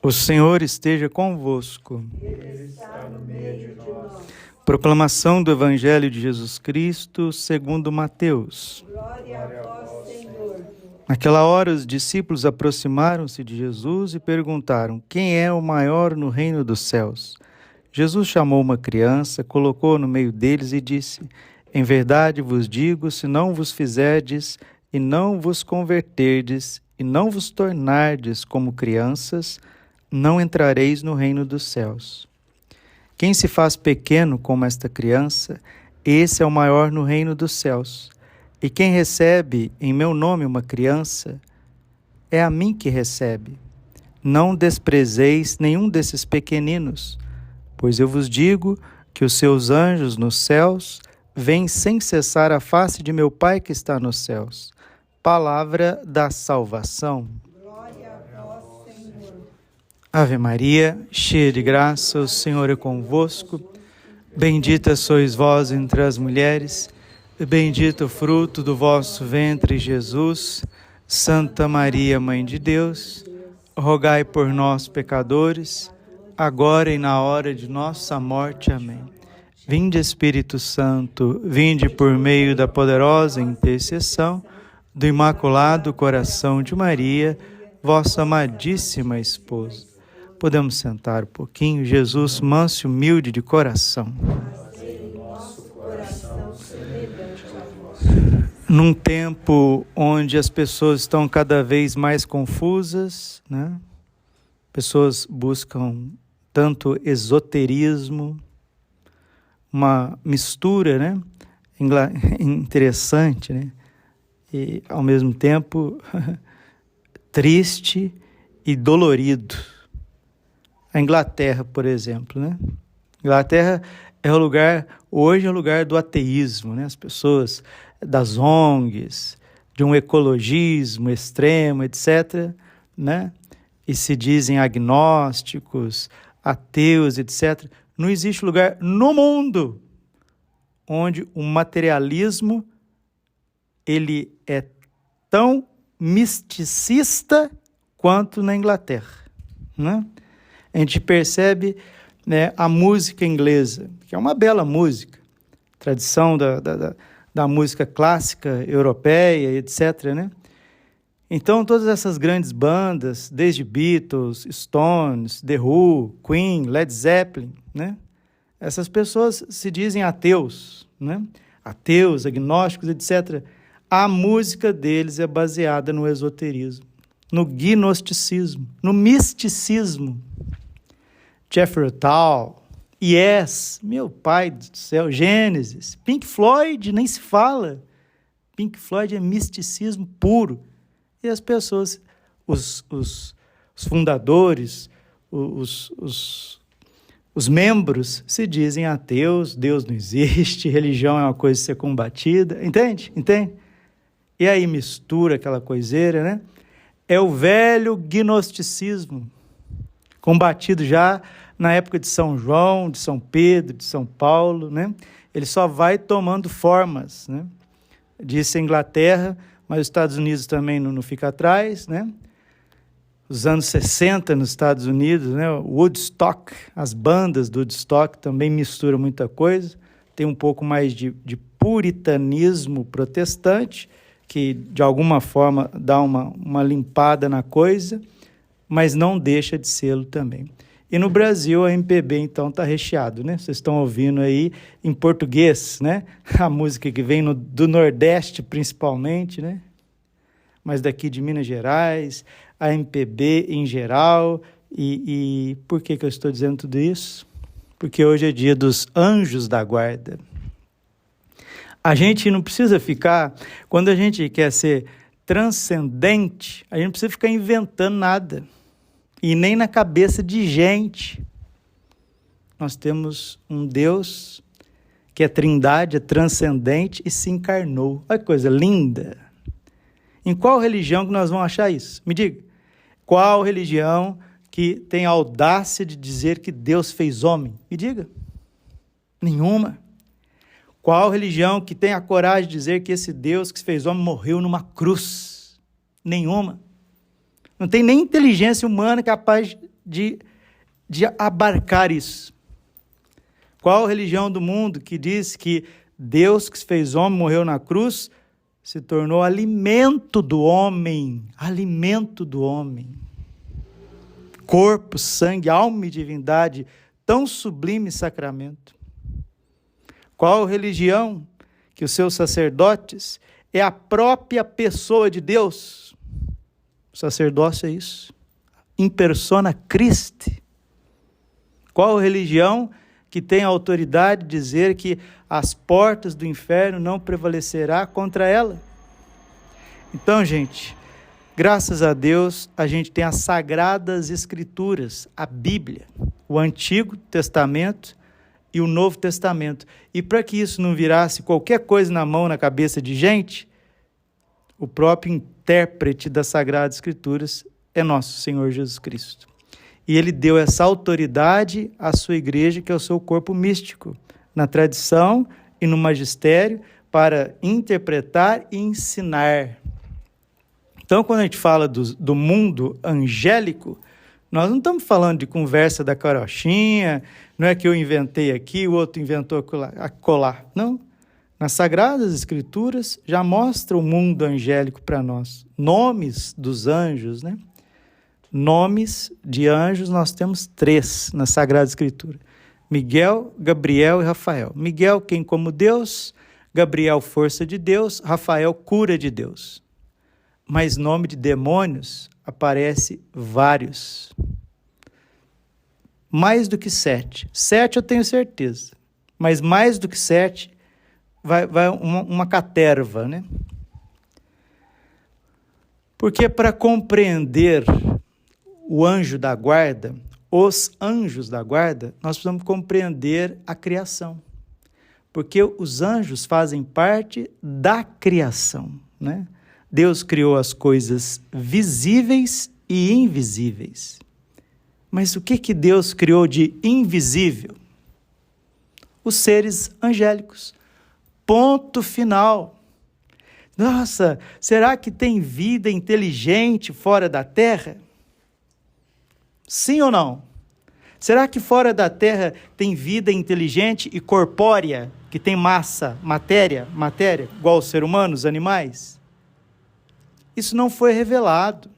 O Senhor esteja convosco. Ele está no meio de nós. Proclamação do Evangelho de Jesus Cristo, segundo Mateus. Glória a vós, Senhor. Naquela hora, os discípulos aproximaram-se de Jesus e perguntaram: quem é o maior no reino dos céus? Jesus chamou uma criança, colocou-a no meio deles e disse: em verdade vos digo, se não vos fizerdes e não vos converterdes e não vos tornardes como crianças, não entrareis no reino dos céus. Quem se faz pequeno como esta criança, esse é o maior no reino dos céus. E quem recebe em meu nome uma criança, é a mim que recebe. Não desprezeis nenhum desses pequeninos, pois eu vos digo que os seus anjos nos céus vêm sem cessar a face de meu Pai que está nos céus. Palavra da salvação. Glória a vós, Senhor. Ave Maria, cheia de graça, o Senhor é convosco. Bendita sois vós entre as mulheres, e bendito o fruto do vosso ventre, Jesus. Santa Maria, Mãe de Deus, rogai por nós, pecadores, agora e na hora de nossa morte. Amém. Vinde, Espírito Santo, vinde por meio da poderosa intercessão do Imaculado Coração de Maria, vossa amadíssima esposa. Podemos sentar um pouquinho. Jesus, manso e humilde de coração. Num tempo onde as pessoas estão cada vez mais confusas, né? Pessoas buscam tanto esoterismo, uma mistura, né? Interessante, né? E ao mesmo tempo triste e dolorido. A Inglaterra, por exemplo, né? Inglaterra é o lugar, hoje é o lugar do ateísmo, né? As pessoas das ONGs, de um ecologismo extremo, etc., né? E se dizem agnósticos, ateus, etc. Não existe lugar no mundo onde o materialismo ele é tão misticista quanto na Inglaterra, né? A gente percebe, né, a música inglesa, que é uma bela música, tradição da música clássica europeia, etc., né? Então, todas essas grandes bandas, desde Beatles, Stones, The Who, Queen, Led Zeppelin, né? Essas pessoas se dizem ateus, né? Ateus, agnósticos, etc. A música deles é baseada no esoterismo, no gnosticismo, no misticismo. Jethro Tull, Yes, meu pai do céu, Gênesis, Pink Floyd, nem se fala. Pink Floyd é misticismo puro. E as pessoas, os fundadores, os membros se dizem ateus, Deus não existe, religião é uma coisa a ser combatida, entende? Entende? E aí mistura aquela coiseira, né? É o velho gnosticismo, combatido já na época de São João, de São Pedro, de São Paulo, né? Ele só vai tomando formas, né? Disse a Inglaterra, mas os Estados Unidos também não fica atrás, né? Os anos 60 nos Estados Unidos, né? Woodstock, as bandas do Woodstock também misturam muita coisa, tem um pouco mais de puritanismo protestante, que de alguma forma dá uma limpada na coisa, mas não deixa de sê-lo também. E no Brasil a MPB então está recheado, né? Vocês estão ouvindo aí em português, né? A música que vem do Nordeste principalmente, né? Mas daqui de Minas Gerais, a MPB em geral. E por que eu estou dizendo tudo isso? Porque hoje é dia dos anjos da guarda. A gente não precisa ficar, quando a gente quer ser transcendente, a gente não precisa ficar inventando nada. E nem na cabeça de gente. Nós temos um Deus que é trindade, é transcendente e se encarnou. Olha que coisa linda. Em qual religião que nós vamos achar isso? Me diga. Qual religião que tem a audácia de dizer que Deus fez homem? Me diga. Nenhuma. Qual religião que tem a coragem de dizer que esse Deus que fez homem morreu numa cruz? Nenhuma. Não tem nem inteligência humana capaz de abarcar isso. Qual religião do mundo que diz que Deus que se fez homem, morreu na cruz, se tornou alimento do homem? Alimento do homem. Corpo, sangue, alma e divindade, tão sublime sacramento. Qual religião que os seus sacerdotes é a própria pessoa de Deus? O sacerdócio é isso. In persona Christi. Qual religião que tem a autoridade de dizer que as portas do inferno não prevalecerá contra ela? Então, gente, graças a Deus, a gente tem as Sagradas Escrituras, a Bíblia, o Antigo Testamento e o Novo Testamento. E para que isso não virasse qualquer coisa na mão, na cabeça de gente, o próprio intérprete das Sagradas Escrituras é nosso Senhor Jesus Cristo. E ele deu essa autoridade à sua igreja, que é o seu corpo místico, na tradição e no magistério, para interpretar e ensinar. Então, quando a gente fala do mundo angélico, nós não estamos falando de conversa da carochinha, não é que eu inventei aqui, o outro inventou acolá. Não. Nas Sagradas Escrituras já mostra o mundo angélico para nós. Nomes dos anjos, né? Nomes de anjos nós temos 3 na Sagrada Escritura. Miguel, Gabriel e Rafael. Miguel, quem como Deus, Gabriel, força de Deus, Rafael, cura de Deus. Mas nome de demônios aparece vários. Mais do que 7. 7 eu tenho certeza. Mas mais do que 7, vai uma caterva, né? Porque para compreender o anjo da guarda, os anjos da guarda, nós precisamos compreender a criação. Porque os anjos fazem parte da criação, né? Deus criou as coisas visíveis e invisíveis. Mas o que Deus criou de invisível? Os seres angélicos. Ponto final. Nossa, será que tem vida inteligente fora da Terra? Sim ou não? Será que fora da Terra tem vida inteligente e corpórea, que tem massa, matéria, igual ao ser humano, os animais? Isso não foi revelado.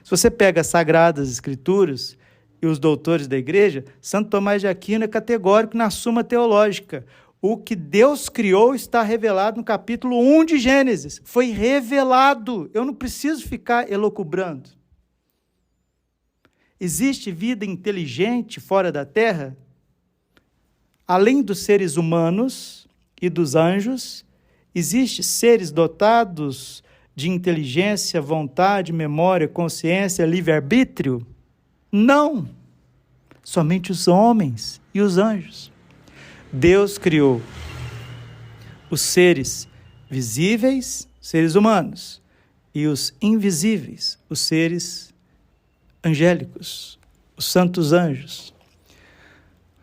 Se você pega as Sagradas Escrituras e os doutores da igreja, Santo Tomás de Aquino é categórico na Suma Teológica. O que Deus criou está revelado no capítulo 1 de Gênesis. Foi revelado. Eu não preciso ficar elucubrando. Existe vida inteligente fora da Terra? Além dos seres humanos e dos anjos, existem seres dotados de inteligência, vontade, memória, consciência, livre-arbítrio? Não. Somente os homens e os anjos. Deus criou os seres visíveis, seres humanos, e os invisíveis, os seres angélicos, os santos anjos.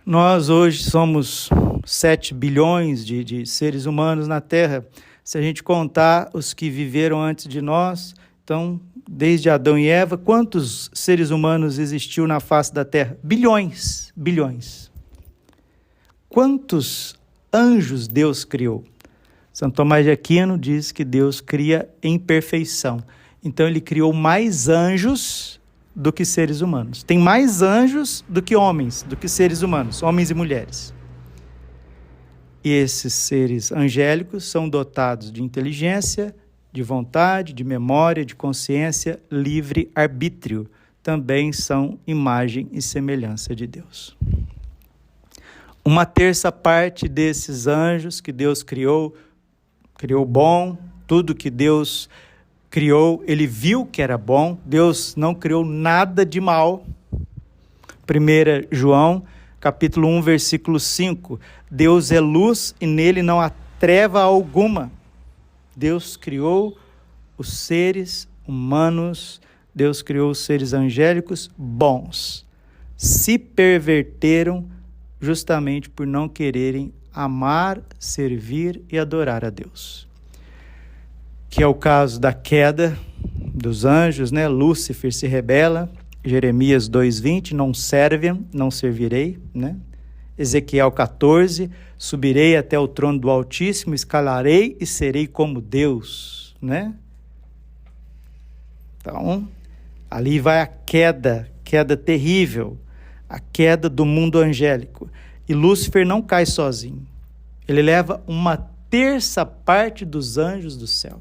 Nós hoje somos 7 bilhões de seres humanos na Terra. Se a gente contar os que viveram antes de nós, então, desde Adão e Eva, quantos seres humanos existiu na face da Terra? Bilhões, bilhões. Quantos anjos Deus criou? Santo Tomás de Aquino diz que Deus cria em perfeição. Então, ele criou mais anjos do que seres humanos. Tem mais anjos do que homens, do que seres humanos, homens e mulheres. E esses seres angélicos são dotados de inteligência, de vontade, de memória, de consciência, livre-arbítrio. Também são imagem e semelhança de Deus. Uma terça parte desses anjos que Deus criou bom, tudo que Deus criou, ele viu que era bom. Deus não criou nada de mal. 1 João, capítulo 1, versículo 5. Deus é luz e nele não há treva alguma. Deus criou os seres humanos, Deus criou os seres angélicos bons. Se perverteram justamente por não quererem amar, servir e adorar a Deus. Que é o caso da queda dos anjos, né? Lúcifer se rebela, Jeremias 2:20, não servem, não servirei, né? Ezequiel 14, subirei até o trono do Altíssimo, escalarei e serei como Deus, né? Então, ali vai a queda terrível, a queda do mundo angélico. E Lúcifer não cai sozinho. Ele leva 1/3 dos anjos do céu.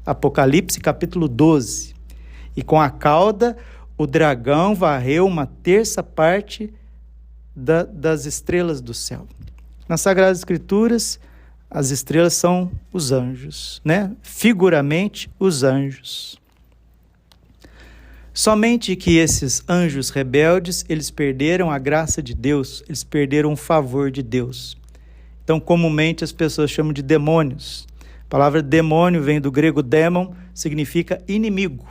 Apocalipse capítulo 12. E com a cauda, o dragão varreu 1/3 das estrelas do céu. Nas Sagradas Escrituras, as estrelas são os anjos, né? Figuramente, os anjos. Somente que esses anjos rebeldes, eles perderam a graça de Deus, eles perderam o favor de Deus. Então, comumente, as pessoas chamam de demônios. A palavra demônio vem do grego démon, significa inimigo.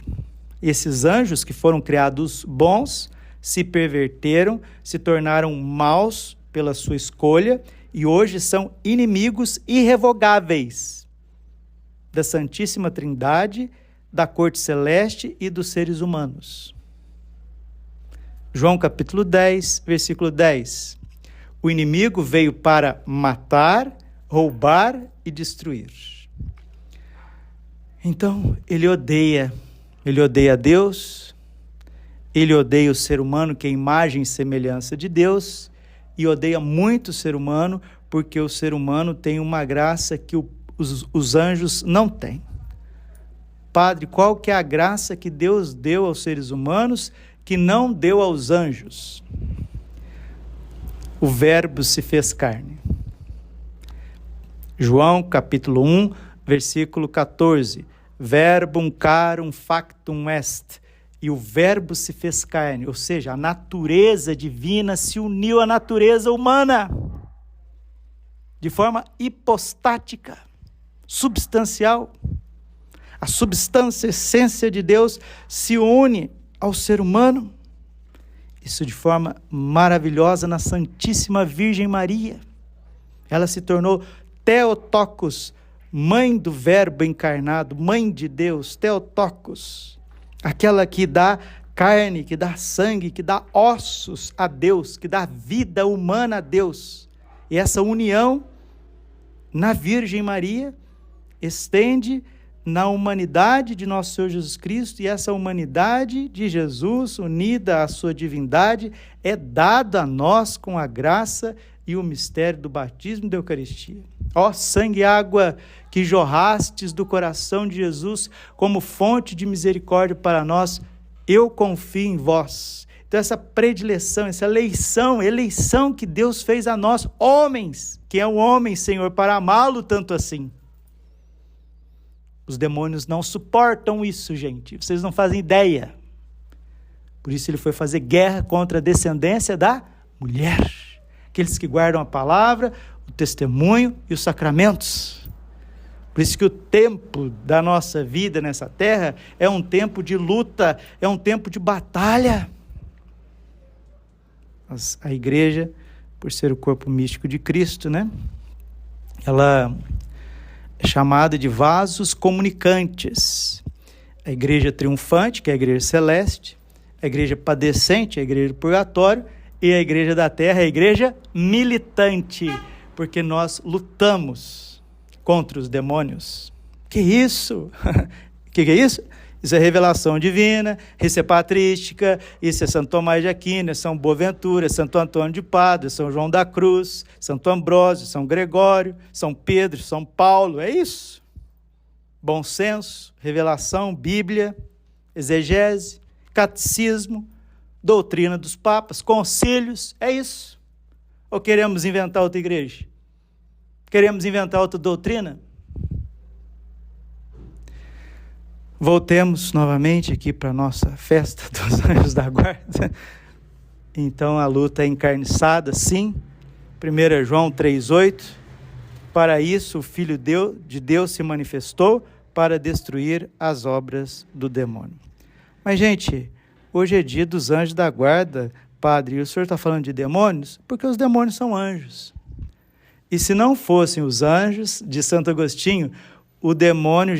Esses anjos que foram criados bons, se perverteram, se tornaram maus pela sua escolha e hoje são inimigos irrevogáveis da Santíssima Trindade, da corte celeste e dos seres humanos. João capítulo 10, versículo 10. O inimigo veio para matar, roubar e destruir. Então, ele odeia Deus, ele odeia o ser humano, que é imagem e semelhança de Deus, e odeia muito o ser humano, porque o ser humano tem uma graça que os anjos não têm. Padre, qual que é a graça que Deus deu aos seres humanos que não deu aos anjos? O Verbo se fez carne. João capítulo 1, versículo 14. Verbum carum factum est. E o Verbo se fez carne, ou seja, a natureza divina se uniu à natureza humana de forma hipostática, substancial. A substância, a essência de Deus se une ao ser humano. Isso de forma maravilhosa na Santíssima Virgem Maria. Ela se tornou Theotokos, mãe do Verbo encarnado, mãe de Deus, Theotokos. Aquela que dá carne, que dá sangue, que dá ossos a Deus, que dá vida humana a Deus. E essa união na Virgem Maria estende na humanidade de nosso Senhor Jesus Cristo, e essa humanidade de Jesus, unida à sua divindade, é dada a nós com a graça e o mistério do batismo e da Eucaristia. Ó sangue e água que jorrastes do coração de Jesus como fonte de misericórdia para nós, eu confio em vós. Então essa predileção, essa eleição que Deus fez a nós, homens, que é um homem, Senhor, para amá-lo tanto assim. Os demônios não suportam isso, gente. Vocês não fazem ideia. Por isso ele foi fazer guerra contra a descendência da mulher. Aqueles que guardam a palavra, o testemunho e os sacramentos. Por isso que o tempo da nossa vida nessa terra é um tempo de luta, é um tempo de batalha. Mas a igreja, por ser o corpo místico de Cristo, né? Ela é chamada de vasos comunicantes. A igreja triunfante, que é a igreja celeste, a igreja padecente, a igreja do purgatório, e a igreja da terra, a igreja militante, porque nós lutamos contra os demônios. Que isso? Que é isso? Isso é revelação divina, isso é patrística, isso é Santo Tomás de Aquino, é São Boaventura, é Santo Antônio de Pádua, é São João da Cruz, Santo Ambrósio, São Gregório, São Pedro, São Paulo, é isso. Bom senso, revelação, Bíblia, exegese, catecismo, doutrina dos papas, concílios, é isso. Ou queremos inventar outra igreja? Queremos inventar outra doutrina? Voltemos novamente aqui para a nossa festa dos anjos da guarda. Então a luta é encarniçada, sim. 1 João 3,8. Para isso o Filho de Deus se manifestou para destruir as obras do demônio. Mas, gente, hoje é dia dos anjos da guarda, padre, e o senhor está falando de demônios? Porque os demônios são anjos. E se não fossem os anjos de Santo Agostinho, os demônios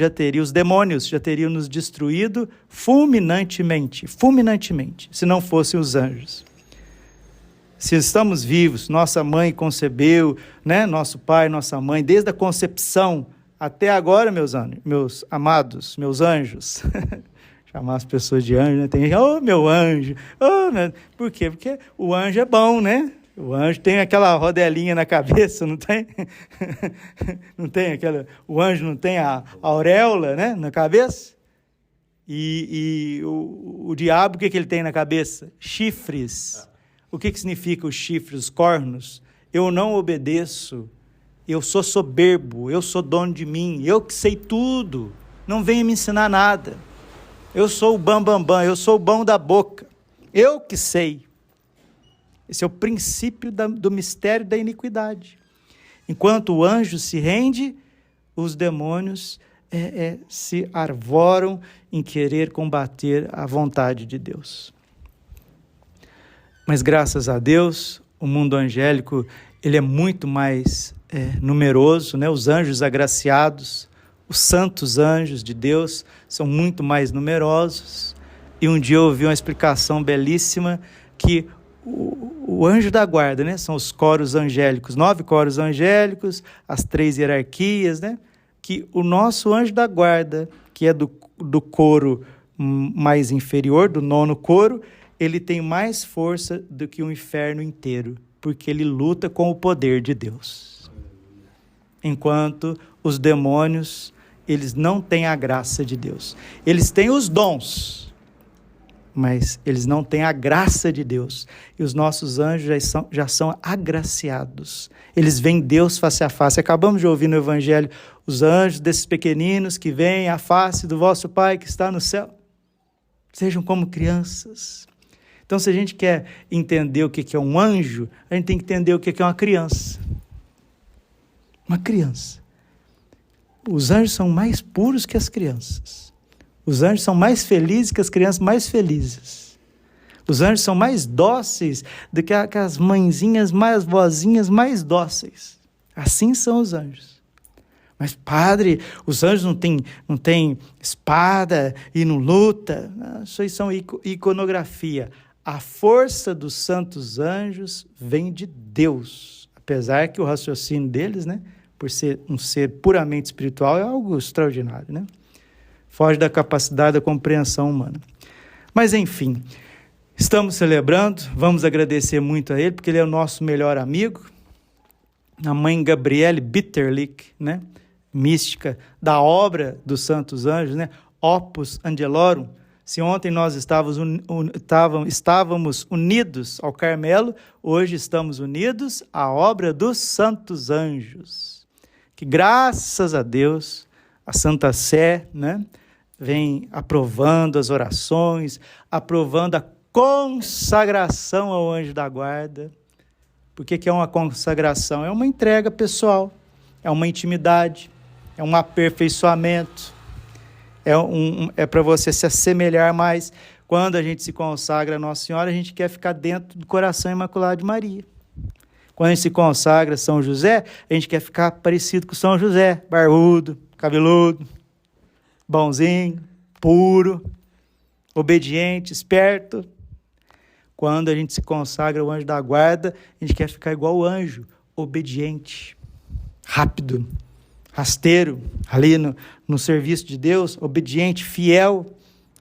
já teriam nos destruído fulminantemente, se não fossem os anjos. Se estamos vivos, nossa mãe concebeu, né? Nosso pai, nossa mãe, desde a concepção até agora, meus amados, meus anjos. Chamar as pessoas de anjo, né? Tem gente, meu anjo. Por quê? Porque o anjo é bom, né? O anjo tem aquela rodelinha na cabeça, não tem? Não tem aquela... O anjo não tem a auréola, né, na cabeça? E o diabo, o que ele tem na cabeça? Chifres. O que significa os chifres, os cornos? Eu não obedeço, eu sou soberbo, eu sou dono de mim, eu que sei tudo, não venha me ensinar nada. Eu sou o bambambam, eu sou o bom da boca, eu que sei. Esse é o princípio do mistério da iniquidade. Enquanto o anjo se rende, os demônios se arvoram em querer combater a vontade de Deus. Mas graças a Deus, o mundo angélico ele é muito mais numeroso, né? Os anjos agraciados, os santos anjos de Deus são muito mais numerosos. E um dia eu ouvi uma explicação belíssima que o anjo da guarda, né? São os coros angélicos, 9 coros angélicos, as 3 hierarquias, né? Que o nosso anjo da guarda, que é do coro mais inferior, do 9º coro, ele tem mais força do que o inferno inteiro, porque ele luta com o poder de Deus. Enquanto os demônios, eles não têm a graça de Deus. Eles têm os dons, mas eles não têm a graça de Deus. E os nossos anjos já são agraciados. Eles veem Deus face a face. Acabamos de ouvir no Evangelho os anjos desses pequeninos que veem a face do vosso Pai que está no céu. Sejam como crianças. Então, se a gente quer entender o que é um anjo, a gente tem que entender o que é uma criança. Uma criança. Os anjos são mais puros que as crianças. Os anjos são mais felizes que as crianças mais felizes. Os anjos são mais dóceis do que as mãezinhas, as vozinhas mais dóceis. Assim são os anjos. Mas, padre, os anjos não têm espada e não luta. Isso aí são iconografia. A força dos santos anjos vem de Deus. Apesar que o raciocínio deles, né, por ser um ser puramente espiritual, é algo extraordinário, né? Foge da capacidade da compreensão humana. Mas, enfim, estamos celebrando, vamos agradecer muito a ele, porque ele é o nosso melhor amigo. A mãe Gabriele Bitterlich, né, mística da obra dos santos anjos, né, Opus Angelorum. Se ontem nós estávamos unidos ao Carmelo, hoje estamos unidos à obra dos santos anjos. Que graças a Deus, a Santa Sé, né, vem aprovando as orações, aprovando a consagração ao anjo da guarda. Por que é uma consagração? É uma entrega pessoal, é uma intimidade, é um aperfeiçoamento, é para você se assemelhar mais. Quando a gente se consagra a Nossa Senhora, a gente quer ficar dentro do coração imaculado de Maria. Quando a gente se consagra a São José, a gente quer ficar parecido com São José, barbudo, cabeludo, bonzinho, puro, obediente, esperto. Quando a gente se consagra ao anjo da guarda, a gente quer ficar igual o anjo, obediente, rápido, rasteiro, ali no serviço de Deus, obediente, fiel,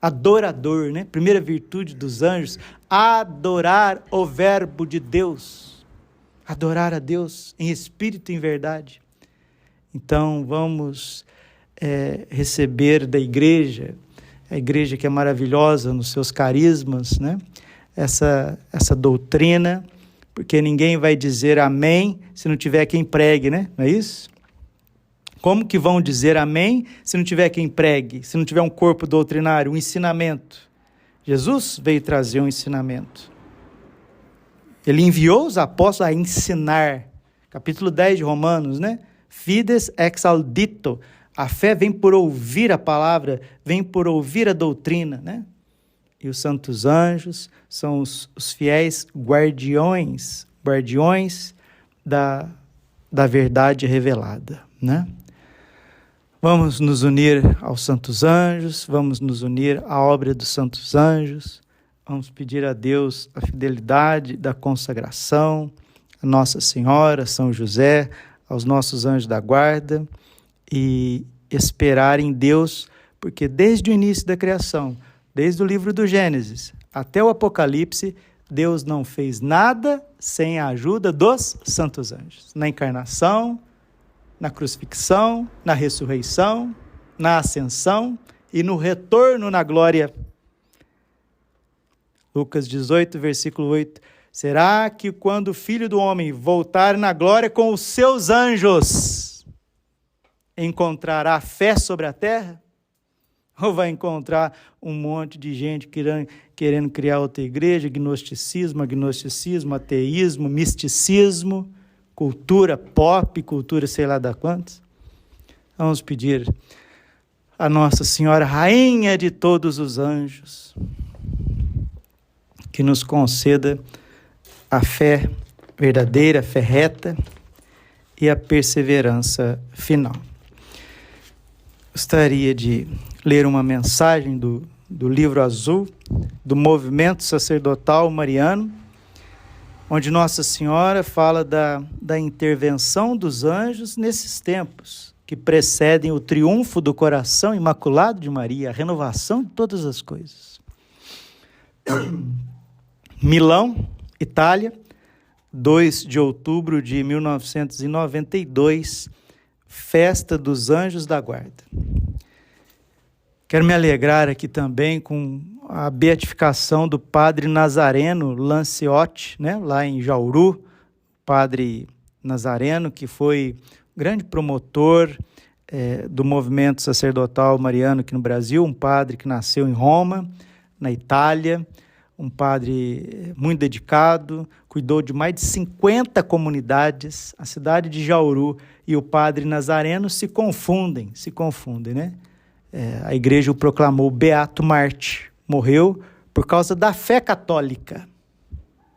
adorador, né? Primeira virtude dos anjos, adorar o verbo de Deus, adorar a Deus em espírito e em verdade. Então, vamos receber da igreja, a igreja que é maravilhosa nos seus carismas, né? Essa doutrina, porque ninguém vai dizer amém se não tiver quem pregue, né? Não é isso? Como que vão dizer amém se não tiver quem pregue, se não tiver um corpo doutrinário, um ensinamento? Jesus veio trazer um ensinamento. Ele enviou os apóstolos a ensinar. Capítulo 10 de Romanos, né? Fides ex audito. A fé vem por ouvir a palavra, vem por ouvir a doutrina, né? E os santos anjos são os fiéis guardiões da verdade revelada, né? Vamos nos unir aos santos anjos, vamos nos unir à obra dos santos anjos, vamos pedir a Deus a fidelidade da consagração, a Nossa Senhora, São José, aos nossos anjos da guarda e esperar em Deus, porque desde o início da criação, desde o livro do Gênesis até o Apocalipse, Deus não fez nada sem a ajuda dos santos anjos. Na encarnação, na crucifixão, na ressurreição, na ascensão e no retorno na glória. Lucas 18, versículo 8. Será que quando o Filho do Homem voltar na glória com os seus anjos, encontrará fé sobre a terra? Ou vai encontrar um monte de gente querendo criar outra igreja, agnosticismo, ateísmo, misticismo, cultura pop, cultura sei lá da quantas? Vamos pedir a Nossa Senhora, Rainha de todos os anjos, que nos conceda a fé verdadeira, a fé reta e a perseverança final. Gostaria de ler uma mensagem do livro azul, do movimento sacerdotal mariano, onde Nossa Senhora fala da intervenção dos anjos nesses tempos que precedem o triunfo do coração imaculado de Maria, a renovação de todas as coisas. Milão, Itália, 2 de outubro de 1992, Festa dos Anjos da Guarda. Quero me alegrar aqui também com a beatificação do padre Nazareno Lanciotti, lá em Jauru, padre Nazareno, que foi grande promotor do movimento sacerdotal mariano aqui no Brasil, um padre que nasceu em Roma, na Itália, um padre muito dedicado, cuidou de mais de 50 comunidades. A cidade de Jauru e o padre Nazareno se confundem, né? A igreja o proclamou beato Marte, morreu por causa da fé católica,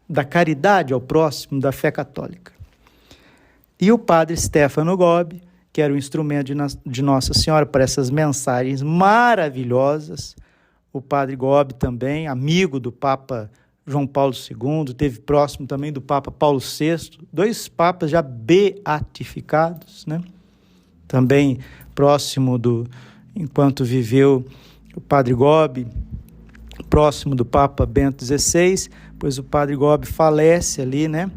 da caridade ao próximo, da fé católica. E o padre Stefano Gobbi, que era o instrumento de Nossa Senhora para essas mensagens maravilhosas. O padre Gobbi também, amigo do Papa João Paulo II, teve próximo também do Papa Paulo VI, 2 papas já beatificados, Também próximo enquanto viveu o padre Gobbi, próximo do Papa Bento XVI, pois o padre Gobbi falece ali, Acho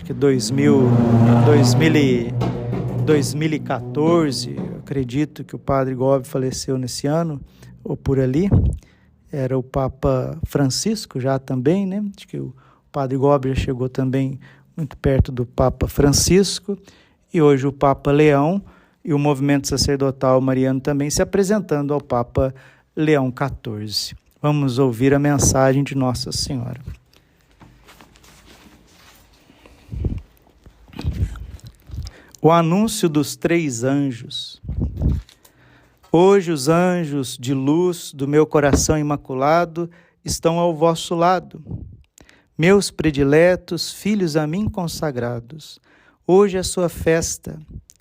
que 2014, acredito que o padre Gobbi faleceu nesse ano, ou por ali. Era o Papa Francisco já também, Acho que o padre Gobbi já chegou também muito perto do Papa Francisco, e hoje o Papa Leão e o movimento sacerdotal mariano também se apresentando ao Papa Leão XIV. Vamos ouvir a mensagem de Nossa Senhora. O anúncio dos 3 anjos. Hoje os anjos de luz do meu coração imaculado estão ao vosso lado. Meus prediletos, filhos a mim consagrados, hoje é sua festa.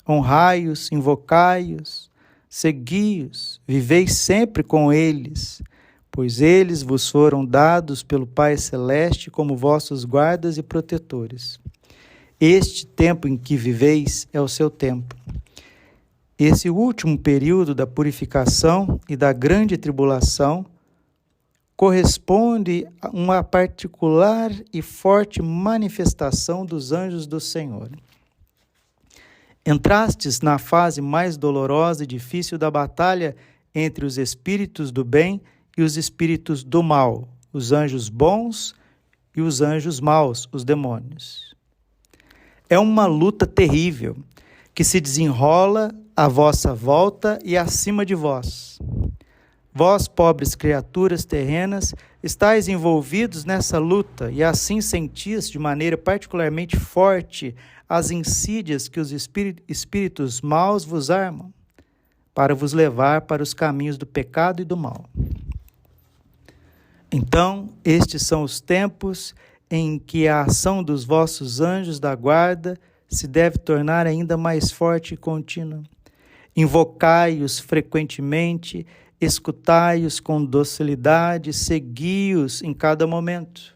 Honrai-os, invocai-os, segui-os, viveis sempre com eles, pois eles vos foram dados pelo Pai Celeste como vossos guardas e protetores. Este tempo em que viveis é o seu tempo. Esse último período da purificação e da grande tribulação corresponde a uma particular e forte manifestação dos anjos do Senhor. Entrastes na fase mais dolorosa e difícil da batalha entre os espíritos do bem e os espíritos do mal, os anjos bons e os anjos maus, os demônios. É uma luta terrível que se desenrola à vossa volta e acima de vós. Vós, pobres criaturas terrenas, estáis envolvidos nessa luta e assim sentis de maneira particularmente forte as insídias que os espíritos maus vos armam, para vos levar para os caminhos do pecado e do mal. Então, estes são os tempos em que a ação dos vossos anjos da guarda se deve tornar ainda mais forte e contínua. Invocai-os frequentemente, escutai-os com docilidade, segui-os em cada momento.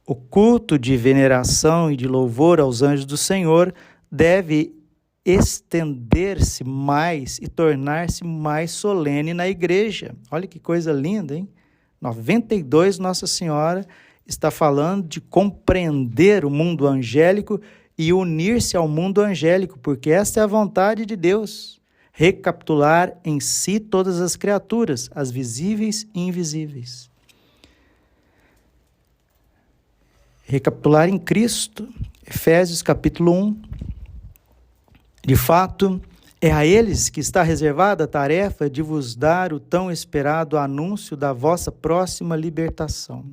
O culto de veneração e de louvor aos anjos do Senhor deve estender-se mais e tornar-se mais solene na igreja. Olha que coisa linda, hein? 92, Nossa Senhora está falando de compreender o mundo angélico e unir-se ao mundo angélico, porque esta é a vontade de Deus. Recapitular em si todas as criaturas, as visíveis e invisíveis. Recapitular em Cristo, Efésios capítulo 1. De fato, é a eles que está reservada a tarefa de vos dar o tão esperado anúncio da vossa próxima libertação.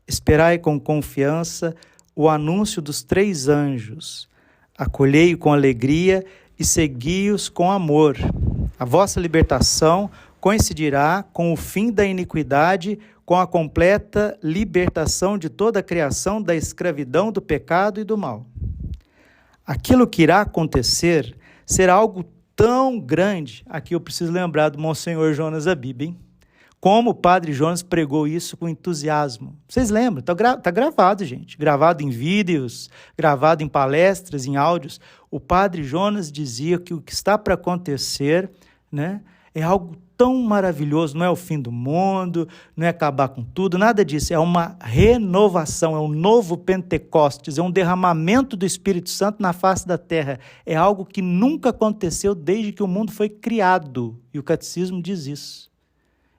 Esperai com confiança o anúncio dos 3 anjos. Acolhei-o com alegria e segui-os com amor. A vossa libertação coincidirá com o fim da iniquidade, com a completa libertação de toda a criação da escravidão, do pecado e do mal. Aquilo que irá acontecer será algo tão grande. Aqui eu preciso lembrar do Monsenhor Jonas Abib, hein? Como o Padre Jonas pregou isso com entusiasmo. Vocês lembram? Está gravado, gente. Gravado em vídeos, gravado em palestras, em áudios. O Padre Jonas dizia que o que está para acontecer, né, é algo tão maravilhoso. Não é o fim do mundo, não é acabar com tudo, nada disso. É uma renovação, é um novo Pentecostes, é um derramamento do Espírito Santo na face da terra. É algo que nunca aconteceu desde que o mundo foi criado. E o Catecismo diz isso.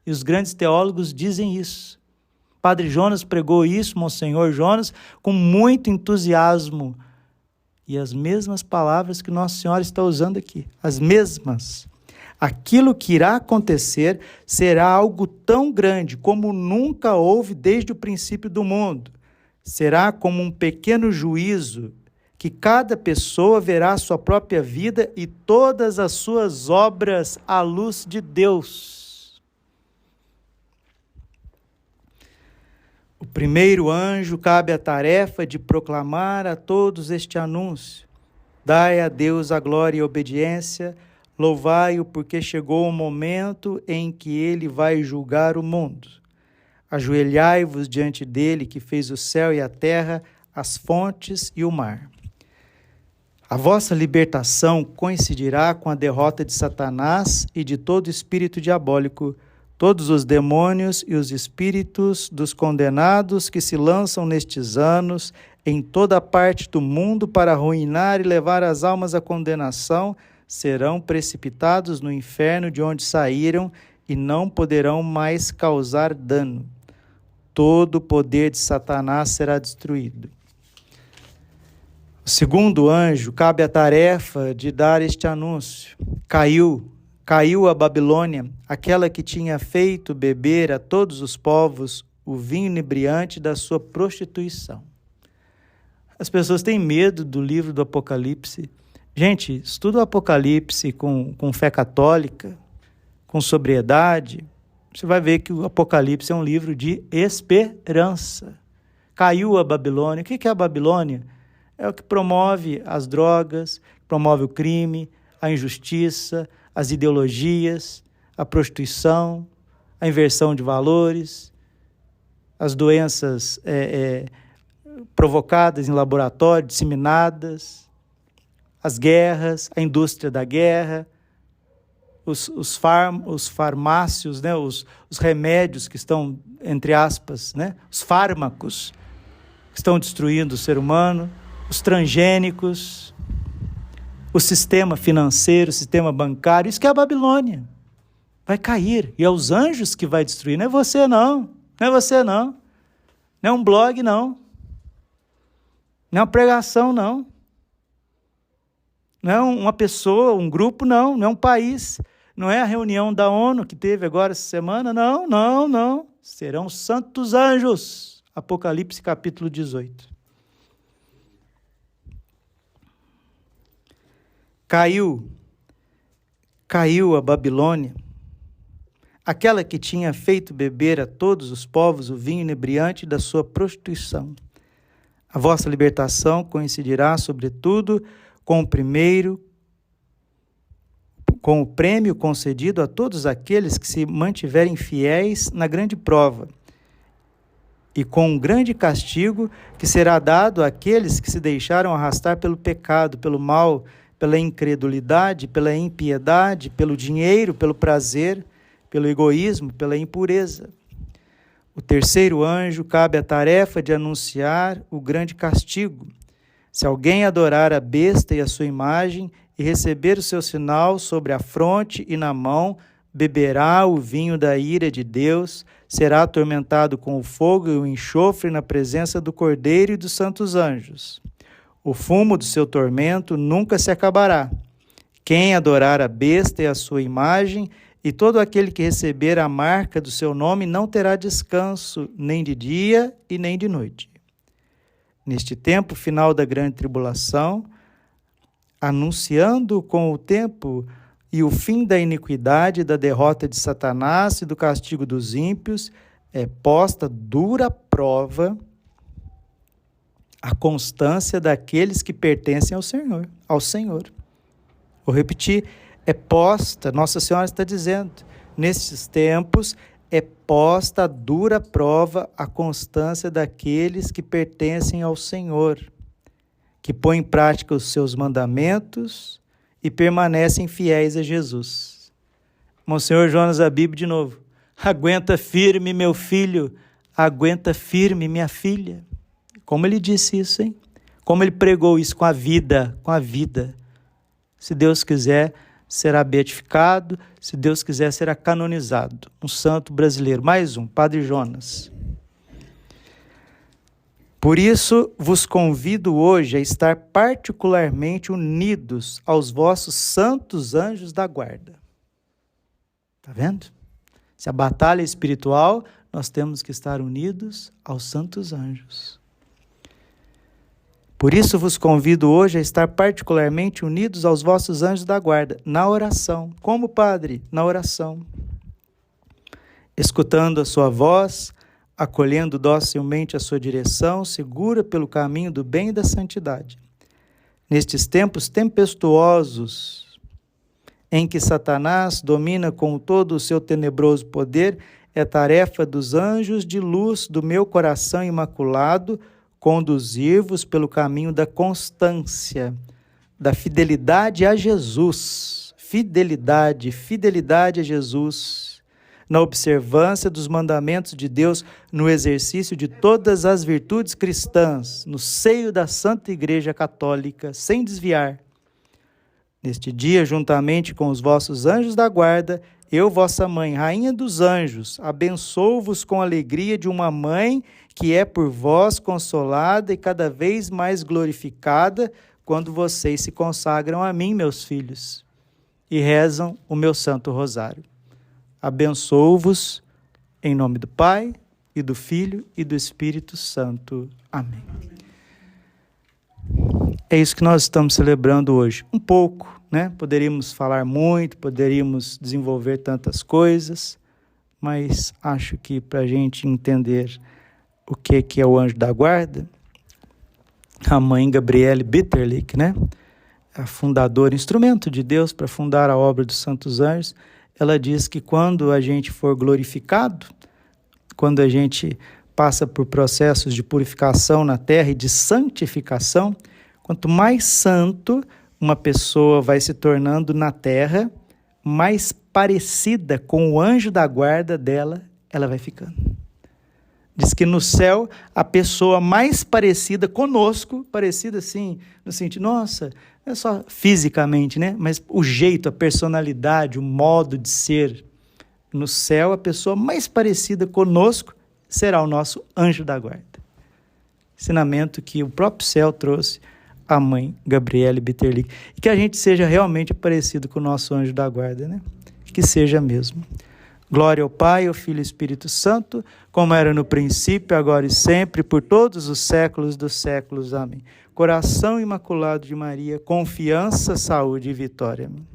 E os grandes teólogos dizem isso. Padre Jonas pregou isso, Monsenhor Jonas, com muito entusiasmo. E as mesmas palavras que Nossa Senhora está usando aqui. As mesmas. Aquilo que irá acontecer será algo tão grande como nunca houve desde o princípio do mundo. Será como um pequeno juízo que cada pessoa verá a sua própria vida e todas as suas obras à luz de Deus. O primeiro anjo cabe a tarefa de proclamar a todos este anúncio. Dai a Deus a glória e a obediência, louvai-o porque chegou o momento em que ele vai julgar o mundo. Ajoelhai-vos diante dele que fez o céu e a terra, as fontes e o mar. A vossa libertação coincidirá com a derrota de Satanás e de todo espírito diabólico, todos os demônios e os espíritos dos condenados que se lançam nestes anos em toda parte do mundo para arruinar e levar as almas à condenação, serão precipitados no inferno de onde saíram e não poderão mais causar dano. Todo o poder de Satanás será destruído. O segundo anjo cabe a tarefa de dar este anúncio. Caiu a Babilônia, aquela que tinha feito beber a todos os povos o vinho inebriante da sua prostituição. As pessoas têm medo do livro do Apocalipse. Gente, estuda o Apocalipse com fé católica, com sobriedade. Você vai ver que o Apocalipse é um livro de esperança. Caiu a Babilônia. O que é a Babilônia? É o que promove as drogas, promove o crime, a injustiça, as ideologias, a prostituição, a inversão de valores, as doenças provocadas em laboratório, disseminadas, as guerras, a indústria da guerra, os farmácios, né, os remédios que estão, entre aspas, né, os fármacos que estão destruindo o ser humano, os transgênicos, o sistema financeiro, o sistema bancário, isso que é a Babilônia. Vai cair. E é os anjos que vai destruir. Não é você, não. Não é você, não. Não é um blog, não. Não é uma pregação, não. Não é uma pessoa, um grupo, não. Não é um país. Não é a reunião da ONU que teve agora essa semana. Não, não, não. Serão santos anjos. Apocalipse capítulo 18. Caiu a Babilônia, aquela que tinha feito beber a todos os povos o vinho inebriante da sua prostituição. A vossa libertação coincidirá, sobretudo, com o primeiro com o prêmio concedido a todos aqueles que se mantiverem fiéis na grande prova, e com um grande castigo que será dado àqueles que se deixaram arrastar pelo pecado, pelo mal, pela incredulidade, pela impiedade, pelo dinheiro, pelo prazer, pelo egoísmo, pela impureza. O terceiro anjo cabe a tarefa de anunciar o grande castigo. Se alguém adorar a besta e a sua imagem e receber o seu sinal sobre a fronte e na mão, beberá o vinho da ira de Deus, será atormentado com o fogo e o enxofre na presença do Cordeiro e dos santos anjos. O fumo do seu tormento nunca se acabará. Quem adorar a besta e a sua imagem, e todo aquele que receber a marca do seu nome, não terá descanso, nem de dia e nem de noite. Neste tempo final da grande tribulação, anunciando com o tempo e o fim da iniquidade, da derrota de Satanás e do castigo dos ímpios, é posta dura prova a constância daqueles que pertencem ao Senhor. Vou repetir, é posta, Nossa Senhora está dizendo, nestes tempos é posta a dura prova a constância daqueles que pertencem ao Senhor, que põem em prática os seus mandamentos e permanecem fiéis a Jesus. Monsenhor Jonas Abib de novo. Aguenta firme, meu filho, aguenta firme, minha filha. Como ele disse isso, hein? Como ele pregou isso com a vida, com a vida. Se Deus quiser, será beatificado, se Deus quiser, será canonizado. Um santo brasileiro, mais um, Padre Jonas. Por isso, vos convido hoje a estar particularmente unidos aos vossos santos anjos da guarda. Está vendo? Se a batalha é espiritual, nós temos que estar unidos aos santos anjos. Por isso vos convido hoje a estar particularmente unidos aos vossos anjos da guarda, na oração. Como, Padre? Na oração. Escutando a sua voz, acolhendo docilmente a sua direção, segura pelo caminho do bem e da santidade. Nestes tempos tempestuosos, em que Satanás domina com todo o seu tenebroso poder, é tarefa dos anjos de luz do meu coração imaculado conduzir-vos pelo caminho da constância, da fidelidade a Jesus. Fidelidade a Jesus, na observância dos mandamentos de Deus, no exercício de todas as virtudes cristãs, no seio da Santa Igreja Católica, sem desviar. Neste dia, juntamente com os vossos anjos da guarda, eu, vossa mãe, rainha dos anjos, abençoo-vos com a alegria de uma mãe que é por vós consolada e cada vez mais glorificada quando vocês se consagram a mim, meus filhos, e rezam o meu Santo Rosário. Abençoo-vos em nome do Pai, e do Filho, e do Espírito Santo. Amém. É isso que nós estamos celebrando hoje. Um pouco, né? Poderíamos falar muito, poderíamos desenvolver tantas coisas, mas acho que para a gente entender o que é o anjo da guarda, a mãe Gabriele Bitterlich, né? A fundadora, instrumento de Deus para fundar a obra dos santos anjos, ela diz que quando a gente for glorificado, quando a gente passa por processos de purificação na terra e de santificação, quanto mais santo uma pessoa vai se tornando na terra, mais parecida com o anjo da guarda dela, ela vai ficando. Diz que no céu, a pessoa mais parecida conosco, parecida assim, no sentido, nossa, não é só fisicamente, né? Mas o jeito, a personalidade, o modo de ser. No céu, a pessoa mais parecida conosco será o nosso anjo da guarda. Ensinamento que o próprio céu trouxe à mãe Gabriele Bitterlich. E que a gente seja realmente parecido com o nosso anjo da guarda, né? Que seja mesmo. Glória ao Pai, ao Filho e ao Espírito Santo, como era no princípio, agora e sempre, por todos os séculos dos séculos. Amém. Coração imaculado de Maria, confiança, saúde e vitória. Amém.